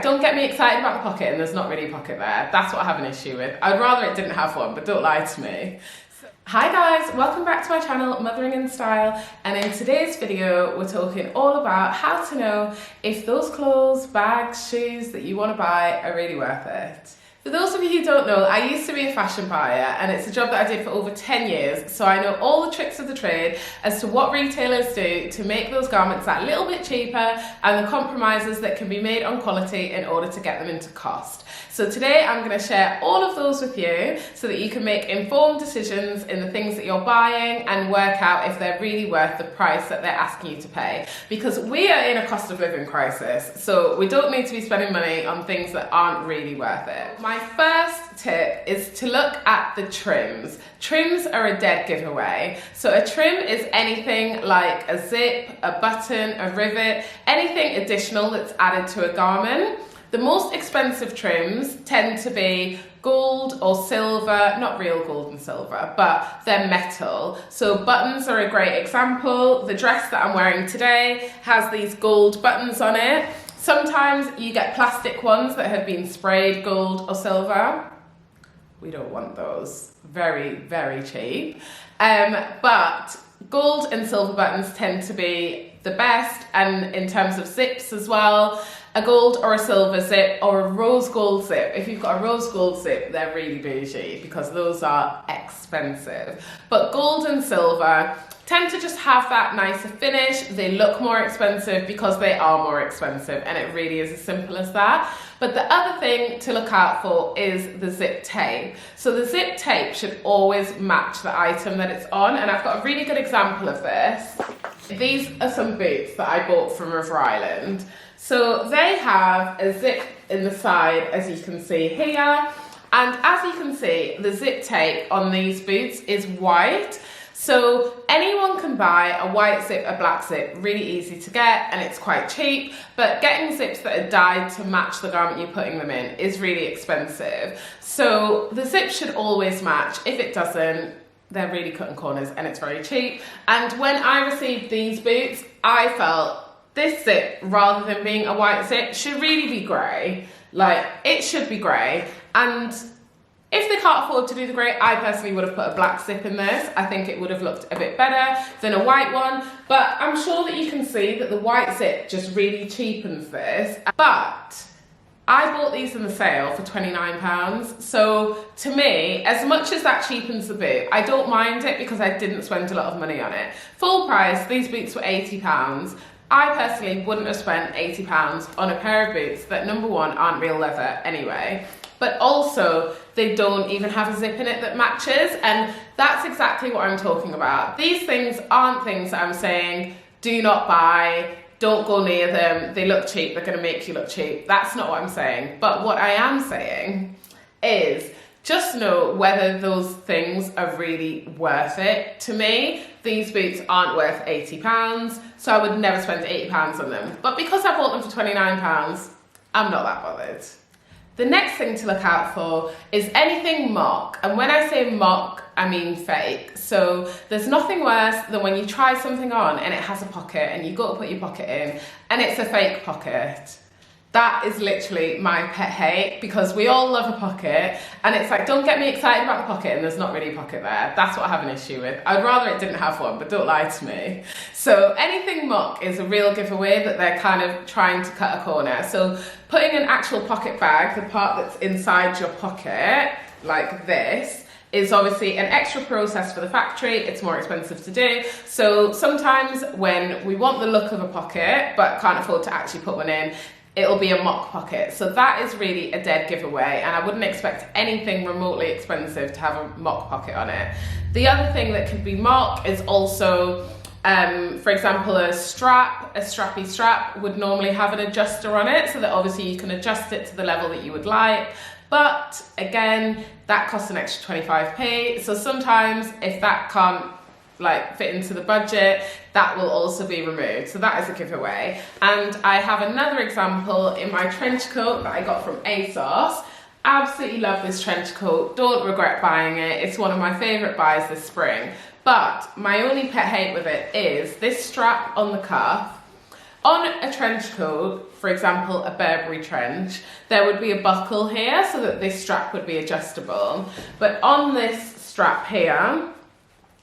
Don't get me excited about the pocket and there's not really a pocket there. That's what I have an issue with. I'd rather it didn't have one, but don't lie to me. Hi guys, welcome back to my channel, Mothering in Style, and in today's video we're talking all about how to know if those clothes, bags, shoes that you want to buy are really worth it. For those of you who don't know, I used to be a fashion buyer and it's a job that I did for over 10 years, so I know all the tricks of the trade as to what retailers do to make those garments that little bit cheaper and the compromises that can be made on quality in order to get them into cost. So today I'm going to share all of those with you so that you can make informed decisions in the things that you're buying and work out if they're really worth the price that they're asking you to pay. Because we are in a cost of living crisis, so we don't need to be spending money on things that aren't really worth it. My first tip is to look at the trims. Trims are a dead giveaway. So a trim is anything like a zip, a button, a rivet, anything additional that's added to a garment. The most expensive trims tend to be gold or silver, not real gold and silver, but they're metal. So buttons are a great example. The dress that I'm wearing today has these gold buttons on it. Sometimes you get plastic ones that have been sprayed gold or silver. We don't want those. Very, very cheap. But gold and silver buttons tend to be the best, and in terms of zips as well, a gold or a silver zip or a rose gold zip. If you've got a rose gold zip, they're really bougie because those are expensive. But gold and silver tend to just have that nicer finish. They look more expensive because they are more expensive, and it really is as simple as that. But the other thing to look out for is the zip tape. So the zip tape should always match the item that it's on, and I've got a really good example of this. These are some boots that I bought from River Island. So they have a zip in the side, as you can see here, and as you can see, the zip tape on these boots is white. So anyone can buy a white zip, a black zip, really easy to get, and it's quite cheap, but getting zips that are dyed to match the garment you're putting them in is really expensive. So the zip should always match. If it doesn't, they're really cutting corners and it's very cheap. And when I received these boots, I felt this zip, rather than being a white zip, should really be grey. Like, it should be grey. And if they can't afford to do the grey, I personally would have put a black zip in this. I think it would have looked a bit better than a white one. But I'm sure that you can see that the white zip just really cheapens this. But I bought these in the sale for £29. So to me, as much as that cheapens the boot, I don't mind it because I didn't spend a lot of money on it. Full price, these boots were £80. I personally wouldn't have spent £80 on a pair of boots that, number one, aren't real leather anyway, but also they don't even have a zip in it that matches, and that's exactly what I'm talking about. These things aren't things that I'm saying do not buy, don't go near them, they look cheap, they're going to make you look cheap. That's not what I'm saying. But what I am saying is just know whether those things are really worth it. To me, these boots aren't worth £80, so I would never spend £80 on them. But because I bought them for £29, I'm not that bothered. The next thing to look out for is anything mock. And when I say mock, I mean fake. So there's nothing worse than when you try something on and it has a pocket and you go to put your pocket in and it's a fake pocket. That is literally my pet hate, because we all love a pocket, and it's like, don't get me excited about the pocket and there's not really a pocket there. That's what I have an issue with. I'd rather it didn't have one, but don't lie to me. So anything mock is a real giveaway that they're kind of trying to cut a corner. So putting an actual pocket bag, the part that's inside your pocket, like this, is obviously an extra process for the factory. It's more expensive to do. So sometimes when we want the look of a pocket but can't afford to actually put one in, it'll be a mock pocket. So that is really a dead giveaway, and I wouldn't expect anything remotely expensive to have a mock pocket on it. The other thing that could be mock is also, for example, a strappy strap would normally have an adjuster on it, so that obviously you can adjust it to the level that you would like. But again, that costs an extra 25p. So sometimes if that can't fit into the budget, that will also be removed. So that is a giveaway. And I have another example in my trench coat that I got from ASOS. Absolutely love this trench coat. Don't regret buying it. It's one of my favorite buys this spring. But my only pet hate with it is this strap on the cuff. On a trench coat, for example, a Burberry trench, there would be a buckle here so that this strap would be adjustable. But on this strap here,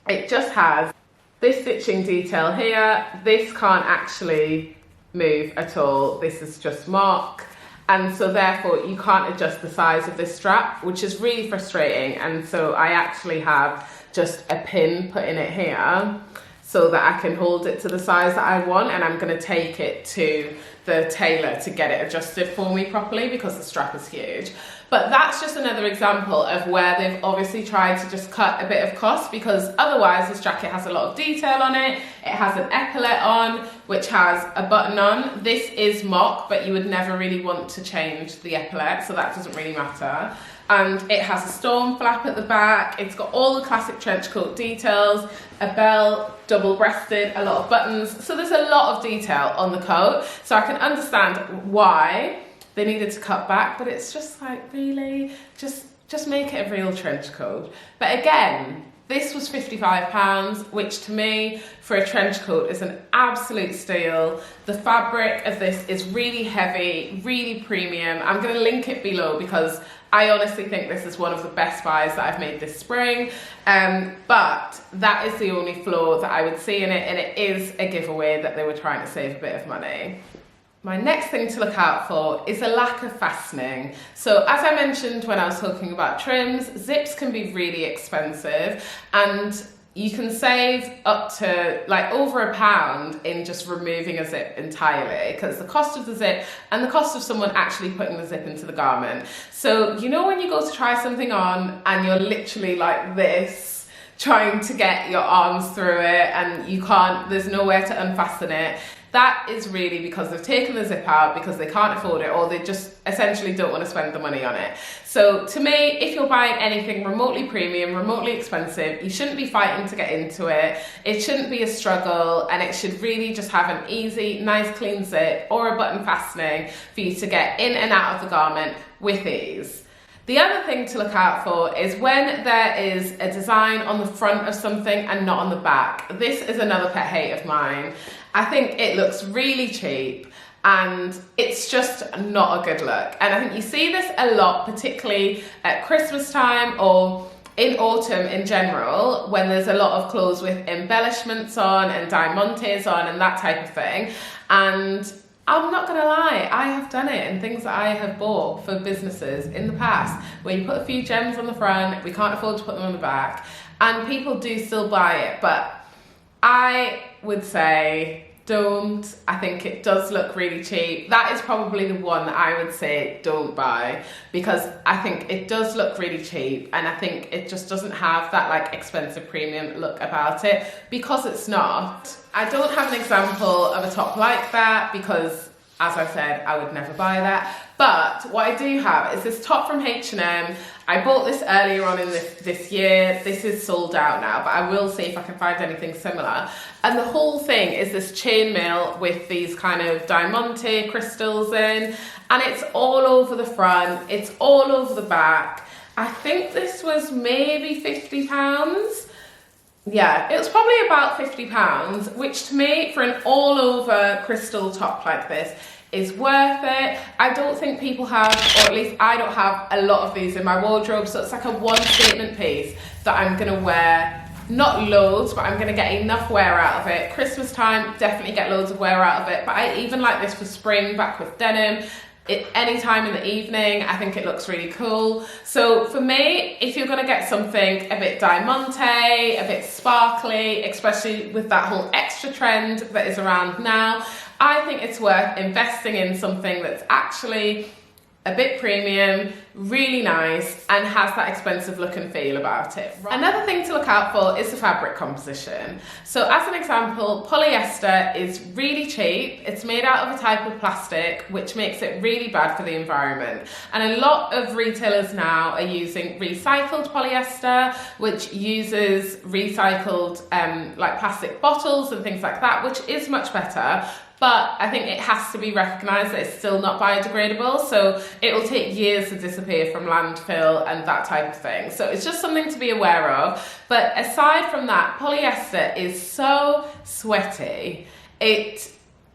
it just has this stitching detail here. This can't actually move at all. This is just mock. And so therefore you can't adjust the size of this strap, which is really frustrating. And so I actually have just a pin put in it here so that I can hold it to the size that I want, and I'm going to take it to the tailor to get it adjusted for me properly because the strap is huge. But that's just another example of where they've obviously tried to just cut a bit of cost, because otherwise this jacket has a lot of detail on it. It has an epaulette on, which has a button on. This is mock, but you would never really want to change the epaulette, so that doesn't really matter. And it has a storm flap at the back. It's got all the classic trench coat details, a belt, double-breasted, a lot of buttons. So there's a lot of detail on the coat. So I can understand why they needed to cut back, but it's just like, really, just make it a real trench coat. But again, this was £55, which to me, for a trench coat, is an absolute steal. The fabric of this is really heavy, really premium. I'm going to link it below because I honestly think this is one of the best buys that I've made this spring. But that is the only flaw that I would see in it, and it is a giveaway that they were trying to save a bit of money. My next thing to look out for is a lack of fastening. So as I mentioned when I was talking about trims, zips can be really expensive, and you can save up to like over £1 in just removing a zip entirely, because the cost of the zip and the cost of someone actually putting the zip into the garment. So you know when you go to try something on and you're literally like this, trying to get your arms through it and you can't, there's nowhere to unfasten it. That is really because they've taken the zip out because they can't afford it, or they just essentially don't want to spend the money on it. So to me, if you're buying anything remotely premium, remotely expensive, you shouldn't be fighting to get into it. It shouldn't be a struggle, and it should really just have an easy, nice, clean zip or a button fastening for you to get in and out of the garment with ease. The other thing to look out for is when there is a design on the front of something and not on the back. This is another pet hate of mine. I think it looks really cheap and it's just not a good look. And I think you see this a lot, particularly at Christmas time or in autumn in general, when there's a lot of clothes with embellishments on and diamantes on and that type of thing. And I'm not gonna lie, I have done it in things that I have bought for businesses in the past, where you put a few gems on the front, we can't afford to put them on the back, and people do still buy it. But I would say don't. I think it does look really cheap. That is probably the one that I would say don't buy, because I think it does look really cheap, and I think it just doesn't have that like expensive premium look about it, because it's not. I don't have an example of a top like that because, as I said, I would never buy that. But what I do have is this top from H&M. I bought this earlier on in this year. This is sold out now, but I will see if I can find anything similar. And the whole thing is this chainmail with these kind of diamante crystals in, and it's all over the front, it's all over the back. I think this was maybe £50. Yeah, it was probably about £50, which to me, for an all-over crystal top like this, is worth it. I don't think people have, or at least I don't have a lot of these in my wardrobe, so it's like a one statement piece that I'm gonna wear, not loads, but I'm gonna get enough wear out of it. Christmas time, definitely get loads of wear out of it, but I even like this for spring, back with denim. Any time in the evening, I think it looks really cool. So for me, if you're gonna get something a bit diamante, a bit sparkly, especially with that whole extra trend that is around now, I think it's worth investing in something that's actually a bit premium, really nice, and has that expensive look and feel about it. Another thing to look out for is the fabric composition. So as an example, polyester is really cheap. It's made out of a type of plastic, which makes it really bad for the environment. And a lot of retailers now are using recycled polyester, which uses recycled like plastic bottles and things like that, which is much better. But I think it has to be recognised that it's still not biodegradable, so it will take years to disappear from landfill and that type of thing. So it's just something to be aware of. But aside from that, polyester is so sweaty. It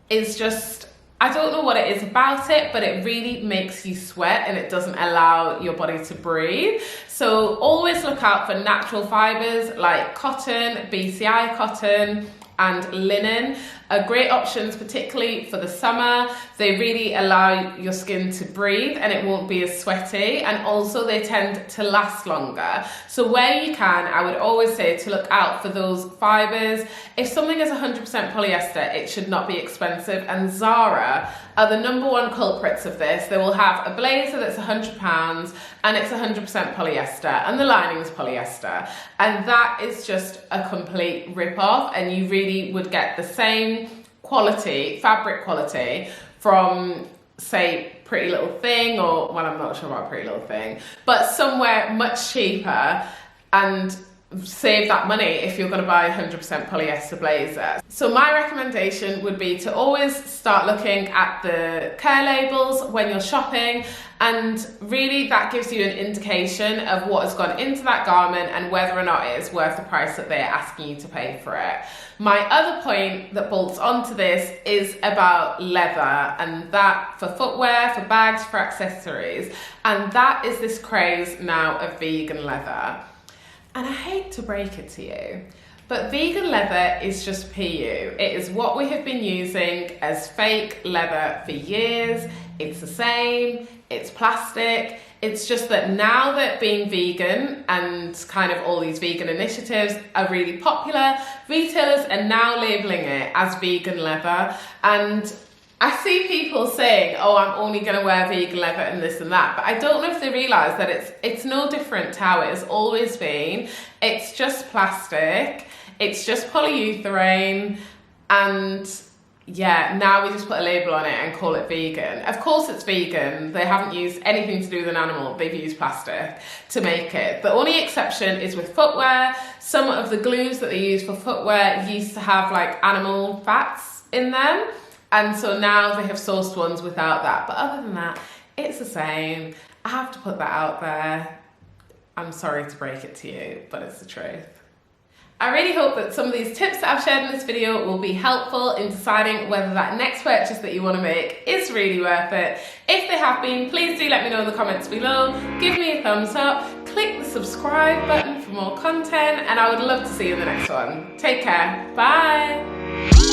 is just, I don't know what it is about it, but it really makes you sweat and it doesn't allow your body to breathe. So always look out for natural fibers like cotton, BCI cotton, and linen are great options, particularly for the summer. They really allow your skin to breathe and it won't be as sweaty, and also they tend to last longer. So where you can, I would always say to look out for those fibers. If something is 100% polyester, it should not be expensive, and Zara are the #1 culprits of this. They will have a blazer that's £100 and it's 100% polyester and the lining's polyester, and that is just a complete rip-off, and you really would get the same quality, fabric quality, from say Pretty Little Thing, or, well, I'm not sure about Pretty Little Thing, but somewhere much cheaper, and save that money if you're going to buy 100% polyester blazer. So my recommendation would be to always start looking at the care labels when you're shopping, and really that gives you an indication of what has gone into that garment and whether or not it is worth the price that they're asking you to pay for it. My other point that bolts onto this is about leather, and that for footwear, for bags, for accessories, and that is this craze now of vegan leather. And I hate to break it to you, but vegan leather is just PU. It is what we have been using as fake leather for years. It's the same, it's plastic. It's just that now that being vegan and kind of all these vegan initiatives are really popular, retailers are now labeling it as vegan leather. And I see people saying, oh, I'm only going to wear vegan leather and this and that, but I don't know if they realise that it's no different to how it has always been. It's just plastic, it's just polyurethane, and yeah, now we just put a label on it and call it vegan. Of course it's vegan, they haven't used anything to do with an animal, they've used plastic to make it. The only exception is with footwear. Some of the glues that they use for footwear used to have like animal fats in them, and so now they have sourced ones without that. But other than that, it's the same. I have to put that out there. I'm sorry to break it to you, but it's the truth. I really hope that some of these tips that I've shared in this video will be helpful in deciding whether that next purchase that you want to make is really worth it. If they have been, please do let me know in the comments below. Give me a thumbs up, click the subscribe button for more content, and I would love to see you in the next one. Take care, bye!